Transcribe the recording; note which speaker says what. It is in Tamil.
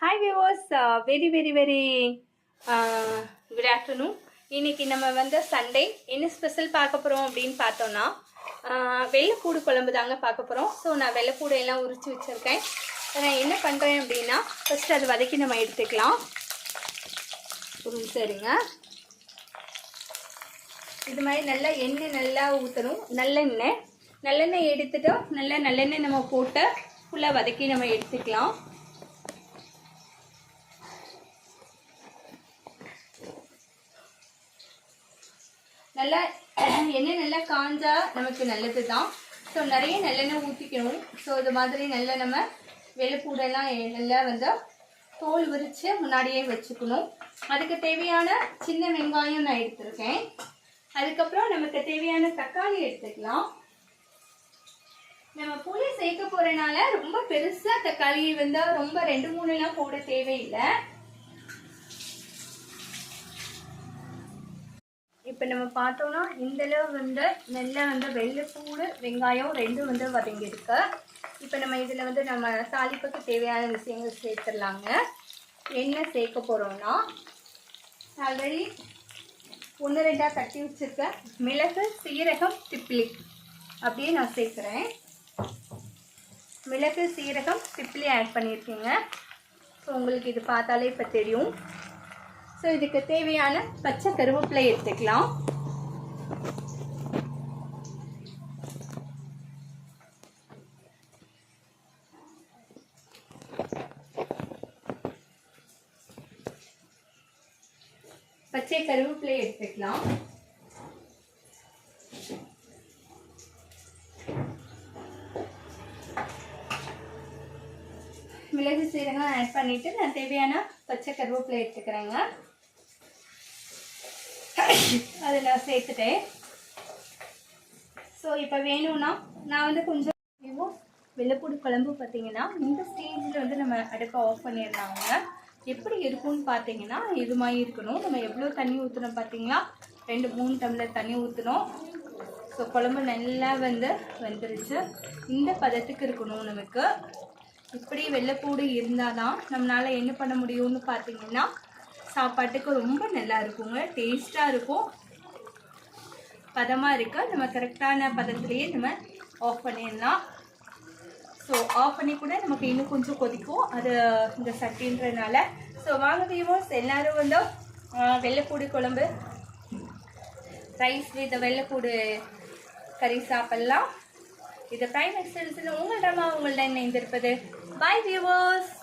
Speaker 1: Hi viewers, very good afternoon. இன்றைக்கி நம்ம வந்து சண்டே என்ன ஸ்பெஷல் பார்க்க போகிறோம் அப்படின்னு பார்த்தோன்னா வெள்ளைப்பூடு குழம்பு தாங்க பார்க்க போகிறோம். ஸோ நான் வெள்ளைப்பூடு எல்லாம் உரித்து வச்சுருக்கேன். நான் என்ன பண்ணுறேன் அப்படின்னா ஃபஸ்ட்டு அதை வதக்கி நம்ம எடுத்துக்கலாம். சரிங்க, இது மாதிரி நல்லா எண்ணெய் நல்லா ஊற்றணும். நல்லெண்ணெய் எடுத்துட்டோம். நல்லெண்ணெய் நம்ம போட்டு ஃபுல்லாக வதக்கி நம்ம எடுத்துக்கலாம். நல்லா எண்ணெய் நல்லா காஞ்சா நமக்கு நல்லது தான். ஸோ நிறைய நல்லெண்ணெய் ஊற்றிக்கணும். ஸோ இது மாதிரி நல்லா நம்ம வெள்ளைப்பூடெல்லாம் நல்லா வந்து தோல் விரித்து முன்னாடியே வச்சுக்கணும். அதுக்கு தேவையான சின்ன வெங்காயம் நான் எடுத்துருக்கேன். அதுக்கப்புறம் நமக்கு தேவையான தக்காளி எடுத்துக்கலாம். நம்ம புளி சேர்க்க போகிறனால ரொம்ப பெருசாக தக்காளி வந்து ரொம்ப 2-3 போட தேவையில்லை. இப்போ நம்ம பார்த்தோம்னா இந்தளவு வந்து நல்லா வந்து வெள்ளைப்பூடு வெங்காயம் ரெண்டும் வந்து வதங்கியிருக்கு. இப்போ நம்ம இதில் வந்து நம்ம தாளிப்புக்கு தேவையான விஷயங்கள் சேர்த்துடலாங்க. என்ன சேர்க்க போகிறோம்னா ஆல்ரெடி 1-2 தட்டி வச்சுருக்க மிளகு, சீரகம், திப்பிலி அப்படியே நான் சேர்க்குறேன். மிளகு, சீரகம், திப்பிலி ஆட் பண்ணியிருக்கேங்க. ஸோ உங்களுக்கு இது பார்த்தாலே இப்போ தெரியும். ஸோ இதுக்கு தேவையான பச்சை கருவேப்பிலை எடுத்துக்கலாம். பச்சை கருவேப்பிலை எடுத்துக்கலாம். மிளகு, சீரகம் ஆட் பண்ணிட்டு நான் தேவையான பச்சை கருவேப்பிலை எடுத்துக்கிறேங்க. அதை நான் சேர்த்துட்டேன். ஸோ இப்போ வேணும்னா நான் வந்து கொஞ்சம் வெள்ளைப்பூடு குழம்பு பார்த்தீங்கன்னா இந்த ஸ்டேஜில் வந்து நம்ம அடுப்பை ஆஃப் பண்ணிடலாங்க. எப்படி இருக்கும்னு பார்த்தீங்கன்னா இது மாதிரி இருக்கணும். நம்ம எவ்வளோ தண்ணி ஊற்றணும் பார்த்தீங்களா, 2-3 டம்ளர் தண்ணி ஊற்றணும். ஸோ குழம்பு நல்லா வந்து வெந்துருச்சு. இந்த பதத்துக்கு இருக்கணும் நமக்கு. இப்படி வெள்ளைப்பூடு இருந்தால் தான் நம்மளால் என்ன பண்ண முடியும்னு பார்த்தீங்கன்னா சாப்பாட்டுக்கு ரொம்ப நல்லா இருக்குங்க, டேஸ்ட்டாக இருக்கும். பதமாக இருக்கு. நம்ம கரெக்டான பதத்துலேயே நம்ம ஆஃப் பண்ணிடலாம். ஸோ ஆஃப் பண்ணி கூட நமக்கு இன்னும் கொஞ்சம் கொதிக்கும் அது இந்த சட்டின்றதுனால. ஸோ வாங்க வியூவர்ஸ், எல்லோரும் வந்து வெள்ளைப்பூடு குழம்பு ரைஸ் வித் வெள்ளைப்பூடு கறி சாப்பிட்லாம். இது பிரைம் எக்ஸ்டென்ஷன் உங்கள்கிட்ட இணைந்திருப்பது. பாய் வியூவர்ஸ்.